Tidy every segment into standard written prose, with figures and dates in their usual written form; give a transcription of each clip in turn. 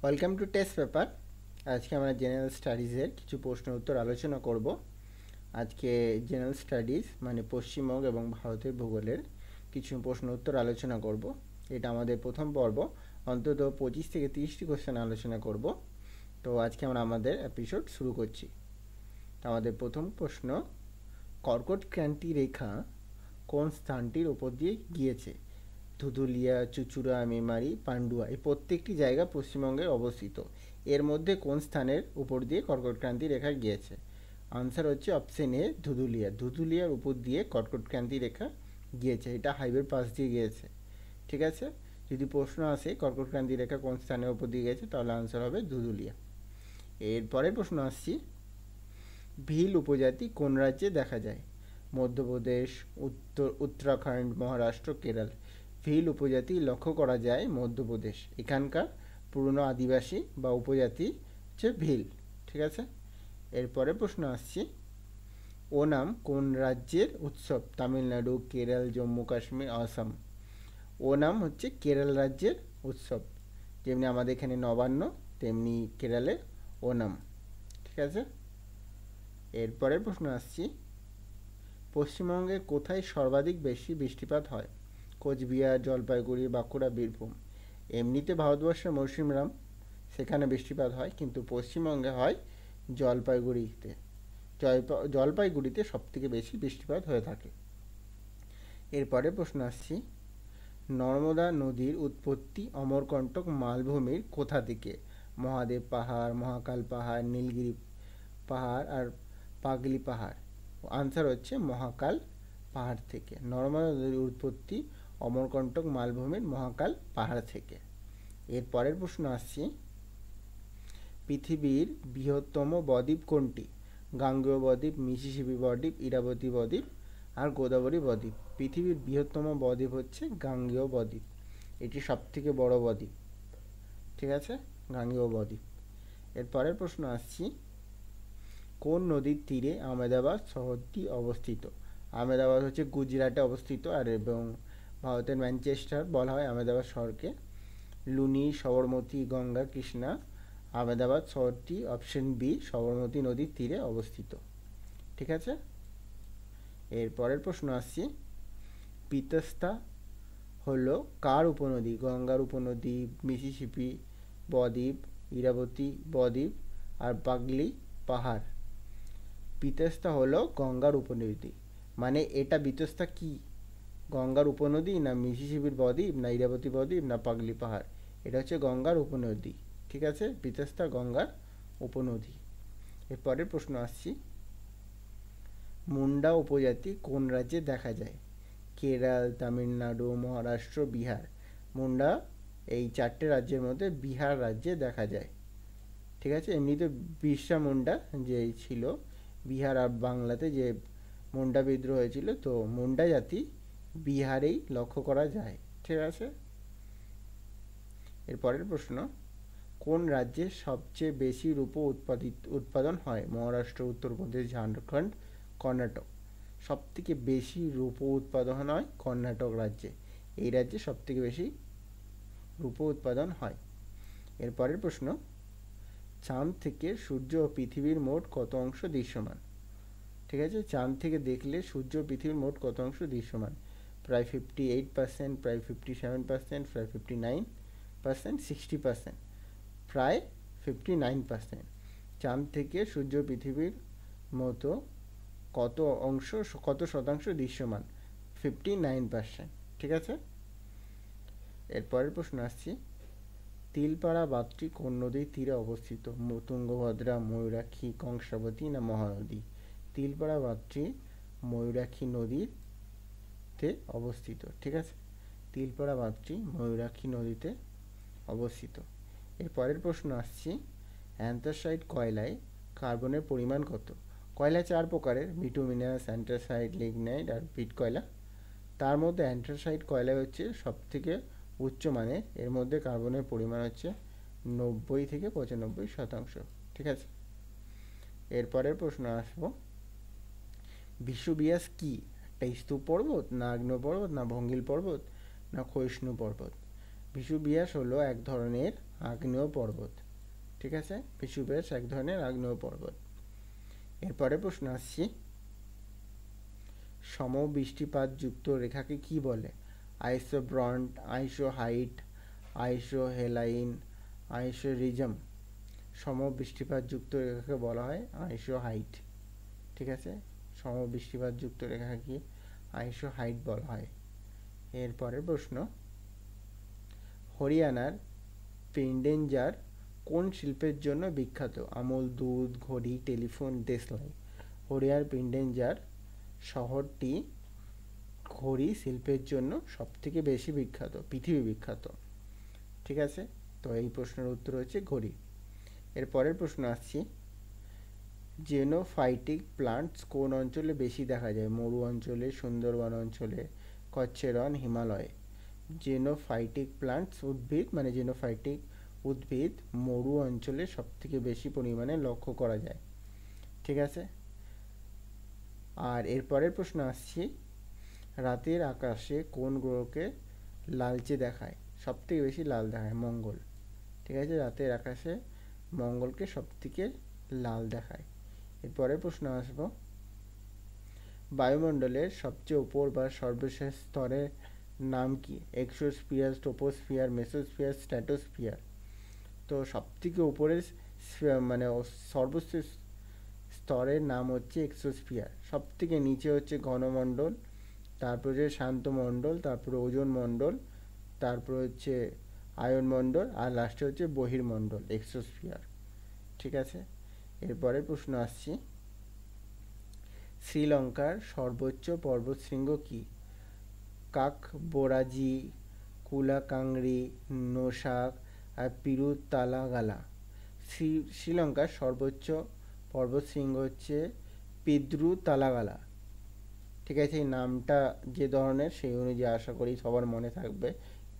Welcome to test paper. আজকে আমরা general স্টাডিজের কিছু প্রশ্ন উত্তর আলোচনা করব। আজকে জেনারেল স্টাডিজ মানে পশ্চিমবঙ্গ এবং ভারতের ভূগোলের কিছু প্রশ্ন উত্তর আলোচনা করব। এটা আমাদের প্রথম পর্ব, অন্তত 25 থেকে 30টি কোশ্চেন আলোচনা করব। তো আজকে আমরা আমাদের এপিসোড শুরু করছি। তো আমাদের প্রথম প্রশ্ন, কর্কট ক্রান্তি রেখা কোন স্থানটির উপর দিয়ে গিয়েছে? ধুধুলিয়া, চুঁচুড়া, মেমারি, পান্ডুয়া এই প্রত্যেকটি জায়গা পশ্চিমবঙ্গে অবস্থিত। এর মধ্যে কোন স্থানের উপর দিয়ে কর্কটক্রান্তি রেখা গিয়েছে? আনসার হচ্ছে অপশন এ, ধুধুলিয়া। ধুধুলিয়ার উপর দিয়ে কর্কটক্রান্তি রেখা গিয়েছে, এটা হাইওয়ের পাশ দিয়ে গিয়েছে। ঠিক আছে, যদি প্রশ্ন আসে কর্কটক্রান্তি রেখা কোন স্থানের উপর দিয়ে গেছে, তাহলে আনসার হবে ধুধুলিয়া। এর পরের প্রশ্ন আসছি, ভিল উপজাতি কোন রাজ্যে দেখা যায়? মধ্যপ্রদেশ, উত্তরাখণ্ড, মহারাষ্ট্র, কেরল। ভিল উপজাতি লক্ষ্য করা যায় মধ্যপ্রদেশ। এখানকার পুরনো আদিবাসী বা উপজাতি হচ্ছে ভিল। ঠিক আছে, এরপরে প্রশ্ন আসছি, ওনাম কোন রাজ্যের উৎসব? তামিলনাড়ু, কেরল, জম্মু কাশ্মীর, আসাম। ওনাম হচ্ছে কেরল রাজ্যের উৎসব। যেমনি আমাদের এখানে নবান্ন, তেমনি কেরলে ওনাম। ঠিক আছে, এরপরের প্রশ্ন আসছি, পশ্চিমবঙ্গে কোথায় সর্বাধিক বেশি বৃষ্টিপাত হয়? কোচবিহার, জলপাইগুড়ি, বাঁকুড়া, বীরভূম। এমনিতে ভারতবর্ষের মৌসুমরাম, সেখানে বৃষ্টিপাত হয়, কিন্তু পশ্চিমবঙ্গে হয় জলপাইগুড়িতে। জলপাইগুড়িতে সবথেকে বেশি বৃষ্টিপাত হয়ে থাকে। এরপরে প্রশ্ন আসছি, নর্মদা নদীর উৎপত্তি অমরকণ্টক মালভূমির কোথা থেকে? মহাদেব পাহাড়, মহাকাল পাহাড়, নীলগিরি পাহাড় আর পাগলি পাহাড়। আনসার হচ্ছে মহাকাল পাহাড় থেকে। নর্মদা নদীর উৎপত্তি অমরকণ্টক মালভূমির মহাকাল পাহাড় থেকে। এর পরের প্রশ্ন আসছি, পৃথিবীর বৃহত্তম বদ্বীপ কোনটি? গাঙ্গেয় বদ্বীপ, মিসিসিপি বদ্বীপ, ইরাবতী বদ্বীপ আর গোদাবরী বদ্বীপ। পৃথিবীর বৃহত্তম বদ্বীপ হচ্ছে গাঙ্গেয় বদ্বীপ, এটি সবথেকে বড় বদ্বীপ। ঠিক আছে, গাঙ্গেয় বদ্বীপ। এর পরের প্রশ্ন আসছি, কোন নদীর তীরে আহমেদাবাদ শহরটি অবস্থিত? আহমেদাবাদ হচ্ছে গুজরাটে অবস্থিত, আর এবং ভারতের ম্যানচেস্টার বলা হয় আহমেদাবাদ শহরকে। লুনি, সবরমতী, গঙ্গা, কৃষ্ণা। আহমেদাবাদ শহরটি অপশন বি, সবরমতী নদীর তীরে অবস্থিত। ঠিক আছে, এর পরের প্রশ্ন আসছি, পিতস্তা হলো কার উপনদী? গঙ্গার উপনদী, মিসিসিপি বদ্বীপ, ইরাবতী বদ্বীপ আর পাগলি পাহাড়। বিতস্তা হলো গঙ্গার উপনদী। মানে এটা বিতস্তা কি, গঙ্গার উপনদী না মিসিসিপির বদ্বীপ না ইরাবতী বদ্বীপ না পাগলি পাহাড়? এটা হচ্ছে গঙ্গার উপনদী। ঠিক আছে, বিতস্তা গঙ্গার উপনদী। এরপরের প্রশ্ন আসছি, মুন্ডা উপজাতি কোন রাজ্যে দেখা যায়? কেরল, তামিলনাড়ু, মহারাষ্ট্র, বিহার। মুন্ডা এই চারটে রাজ্যের মধ্যে বিহার রাজ্যে দেখা যায়। ঠিক আছে, এমনিতে বিরসা মুন্ডা যে ছিল বিহার আর বাংলাতে যে মুন্ডা বিদ্রোহ হয়েছিল, তো মুন্ডা জাতি বিহারেই লক্ষ্য করা যায়। ঠিক আছে, এর পরের প্রশ্ন, কোন রাজ্যে সবচেয়ে বেশি রূপো উৎপাদন হয়? মহারাষ্ট্র, উত্তরপ্রদেশ, ঝাড়খণ্ড, কর্ণাটক। সব থেকে বেশি রূপো উৎপাদন হয় কর্ণাটক রাজ্যে। এই রাজ্যে সব থেকে বেশি রূপো উৎপাদন হয়। এর পরের প্রশ্ন, চাঁদ থেকে সূর্য ও পৃথিবীর মোট কত অংশ দৃশ্যমান? ঠিক আছে, চাঁদ থেকে দেখলে সূর্য ও পৃথিবীর মোট কত অংশ দৃশ্যমান? প্রায় 58%, প্রায় 57%, প্রায় 59%, 60%, প্রায় 59%। চাঁদ থেকে সূর্য পৃথিবীর মতো কত অংশ, কত শতাংশ দৃশ্যমান? 59%। ঠিক আছে, এরপরের প্রশ্ন আসছি, তিলপাড়া বাঁধটি কোন নদীর তীরে অবস্থিত? তুঙ্গভদ্রা, ময়ূরাক্ষী, কংসাবতী না মহানদী? তিলপাড়া বাঁধটি ময়ূরাক্ষী নদীতে অবস্থিত। ঠিক আছে, তিলপাড়া বাঁধটি ময়ূরাক্ষী নদীতে অবস্থিত। এর পরের প্রশ্ন আসছি, অ্যান্থ্রাসাইট কয়লায় কার্বনের পরিমাণ কত? কয়লা চার প্রকারের, বিটুমিনাস, অ্যান্থ্রাসাইট, লিগনাইট আর পিট কয়লা। তার মধ্যে অ্যান্থ্রাসাইট কয়লা হচ্ছে সবথেকে উচ্চমানের, এর মধ্যে কার্বনের পরিমাণ হচ্ছে 90 থেকে 95%। ঠিক আছে, এরপরের প্রশ্ন আসবো, বিশ্ববিয়াস কি? একটা স্তূপ পর্বত না আগ্নেয় পর্বত না ভঙ্গিল পর্বত না ক্ষয়িষ্ণু পর্বত? বিশ্ববিয়াস হলো এক ধরনের আগ্নেয় পর্বত। ঠিক আছে, ভেসুভিয়াস এক ধরনের আগ্নেয় পর্বত। এরপরে প্রশ্ন আসছি, সমবৃষ্টিপাতযুক্ত রেখাকে কি বলে? আইসোব্রন্ট, আইসোহাইট, আইসোহেলাইন, আইসোরিজম। সমবৃষ্টিপাতযুক্ত রেখাকে বলা হয় আইসোহাইট। ঠিক আছে, সমবৃষ্টিপাতযুক্ত রেখাকে আইসোহাইট বলা হয়। এরপরের প্রশ্ন, হরিয়ানার পেন্ডেঞ্জার কোন শিল্পের জন্য বিখ্যাত? আমুল দুধ, ঘড়ি, টেলিফোন, দেশলাই। হরিয়ানার পেন্ডেঞ্জার শহরটি ঘড়ি শিল্পের জন্য সবথেকে বেশি বিখ্যাত, পৃথিবী বিখ্যাত। ঠিক আছে, তো এই প্রশ্নের উত্তর হচ্ছে ঘড়ি। এর পরের প্রশ্ন আসছি, জেনোফাইটিক প্লান্টস কোন অঞ্চলে বেশি দেখা যায়? মরু অঞ্চলে, সুন্দরবন অঞ্চলে, কচ্ছের রণ, হিমালয়ে। জেনোফাইটিক প্লান্টস উদ্ভিদ মানে জেনোফাইটিক উদ্ভিদ মরু অঞ্চলে সবথেকে বেশি পরিমাণে লক্ষ্য করা যায়। ঠিক আছে, আর এরপরের প্রশ্ন আসছি, রাতের আকাশে কোন গ্রহকে লালচে দেখায়? সবথেকে বেশি লাল দেখায় মঙ্গল। ঠিক আছে, রাতের আকাশে মঙ্গলকে সবথেকে লাল দেখায়। এরপরের প্রশ্ন আসবো, বায়ুমণ্ডলের সবচেয়ে উপর বা সর্বশেষ স্তরের নাম কি? Exosphere, troposphere, mesosphere, stratosphere. তো সবথেকে উপরের মানে সর্বশেষ স্তরের নাম হচ্ছে এক্সোস্ফিয়ার। সবথেকে নিচে হচ্ছে ঘনমণ্ডল, তারপরে হচ্ছে শান্ত মণ্ডল, তারপরে ওজোন মণ্ডল, তারপর হচ্ছে আয়ন মণ্ডল, আর লাস্টে হচ্ছে বহির্মণ্ডল, এক্সোস্ফিয়ার। ঠিক আছে, এরপরের প্রশ্ন আসছি, শ্রীলঙ্কার সর্বোচ্চ পর্বতশৃঙ্গ কি? কাকবোরাজি, কুলাকাংরি, নোশাক আর পিরুতালাগালা। শ্রীলঙ্কার সর্বোচ্চ পর্বতশৃঙ্গ হচ্ছে পিদ্রুতালাগালা। ঠিক আছে, এই নামটা যে ধরনের সেই অনুযায়ী আশা করি সবার মনে থাকবে,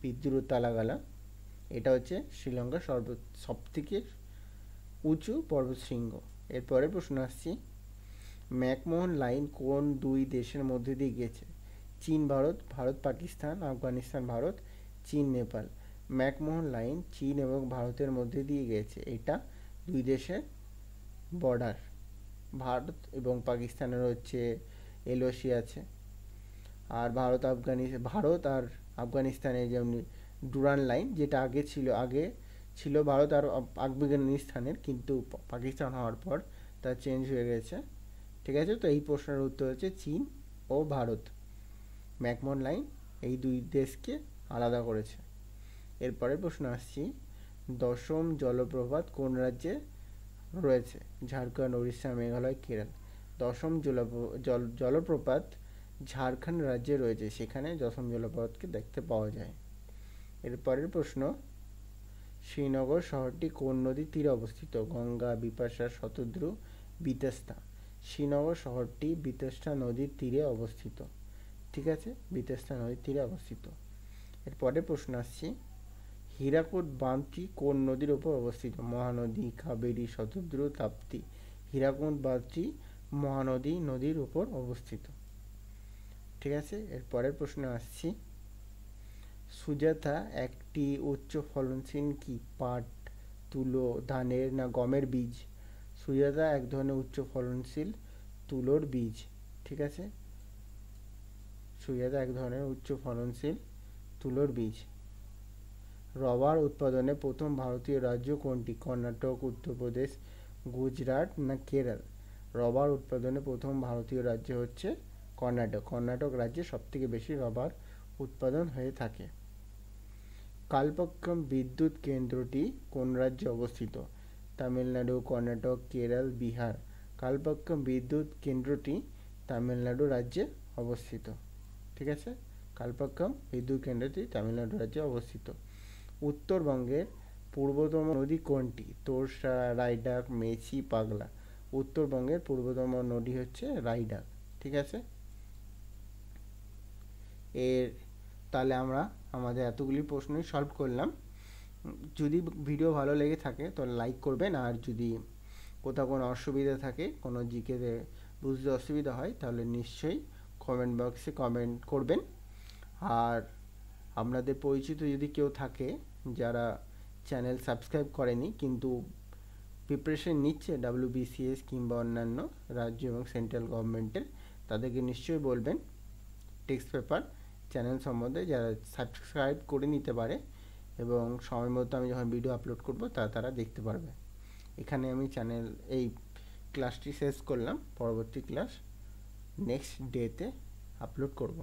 পিদ্রুতালাগালা। এটা হচ্ছে শ্রীলঙ্কার সবথেকে উঁচু পর্বতশৃঙ্গ। এরপরে প্রশ্ন আসছি, ম্যাকমোহন লাইন কোন দুই দেশের মধ্যে দিয়ে গেছে? চীন ভারত, ভারত পাকিস্তান, আফগানিস্তান ভারত, চীন নেপাল। ম্যাকমোহন লাইন চীন এবং ভারতের মধ্যে দিয়ে গেছে। এটা দুই দেশের বর্ডার, ভারত এবং ভারত হচ্ছে এলওসি আছে। আর ভারত আর আফগানিস্তানের যেমন ডুরান লাইন, যেটা আগে ছিল ভারত আর আফগানিস্তানের, কিন্তু পাকিস্তান হওয়ার পর তা চেঞ্জ হয়ে গেছে। ঠিক আছে, তো এই প্রশ্নের উত্তর হচ্ছে চীন ও ভারত। ম্যাকমোহন লাইন এই দুই দেশকে আলাদা করেছে। এরপরের প্রশ্ন আসছি, দশম জলপ্রপাত কোন রাজ্যে রয়েছে? ঝাড়খণ্ড, উড়িষ্যা, মেঘালয়, কেরল। দশম জলপ্রপাত ঝাড়খণ্ড রাজ্যে রয়েছে, সেখানে দশম জলপ্রপাতকে দেখতে পাওয়া যায়। এরপরের প্রশ্ন, শ্রীনগর শহরটি কোন নদীর তীরে অবস্থিত? গঙ্গা, বিপাশা, শতদ্রু, বিতস্তা। শ্রীনগর শহরটি বিতস্তা নদীর তীরে অবস্থিত। ঠিক আছে, বিতস্তা নদীর তীরে অবস্থিত। এরপরের প্রশ্ন আসছি, হীরাকুদ বাঁধটি কোন নদীর ওপর অবস্থিত? মহানদী, কাবেরী, শতদ্রু, তাপ্তি। হীরাকুদ বাঁধটি মহানদী নদীর উপর অবস্থিত। ঠিক আছে, এরপরের প্রশ্ন আসছি, সুজাতা একটি উচ্চ ফলনশীল কি? পাট, তুলো, ধানের না গমের বীজ? সুজাতা এক ধরনের উচ্চ ফলনশীল তুলোর বীজ। ঠিক আছে, সুজাতা এক ধরনের উচ্চ ফলনশীল তুলোর বীজ। রবার উৎপাদনে প্রথম ভারতীয় রাজ্য কোনটি? কর্ণাটক, উত্তরপ্রদেশ, গুজরাট না কেরল? রবার উৎপাদনে প্রথম ভারতীয় রাজ্য হচ্ছে কর্ণাটক। কর্ণাটক রাজ্যে সবথেকে বেশি রবার উৎপাদন হয়ে থাকে। কালপক্কম বিদ্যুৎ কেন্দ্রটি কোন রাজ্যে অবস্থিত? তামিলনাড়ু, কর্ণাটক, কেরল, বিহার। কালপক্কম বিদ্যুৎ কেন্দ্রটি তামিলনাড়ু রাজ্যে অবস্থিত। ঠিক আছে, কালপক্কম বিদ্যুৎ কেন্দ্রটি তামিলনাড়ু রাজ্যে অবস্থিত। উত্তরবঙ্গের পূর্বতম নদী কোনটি? তোরসা, রায়ডাক, মেচি, পাগলা। উত্তরবঙ্গের পূর্বতম নদী হচ্ছে রায়ডাক। ঠিক আছে, তাহলে আমরা আমাদের এতগুলি প্রশ্নই সলভ করলাম। যদি ভিডিও ভালো লেগে থাকে তাহলে লাইক করবেন, আর যদি কোথাও কোনো অসুবিধা থাকে, কোনো জিকেতে বুঝতে অসুবিধা হয়, তাহলে নিশ্চয়ই কমেন্ট বক্সে কমেন্ট করবেন। আর আপনাদের পরিচিত যদি কেউ থাকে যারা চ্যানেল সাবস্ক্রাইব করেনি কিন্তু প্রিপারেশন নিচ্ছে WBCS কিংবা অন্যান্য রাজ্য এবং সেন্ট্রাল গভর্নমেন্টের, তাদেরকে নিশ্চয়ই বলবেন টেক্সট পেপার চ্যানেল সম্বন্ধে যারা সাবস্ক্রাইব করে নিতে পারে এবং সময় মতো আমি যখন ভিডিও আপলোড করব তারা দেখতে পারবে। এখানে আমি এই ক্লাসটি শেষ করলাম, পরবর্তী ক্লাস নেক্সট ডেতে আপলোড করব।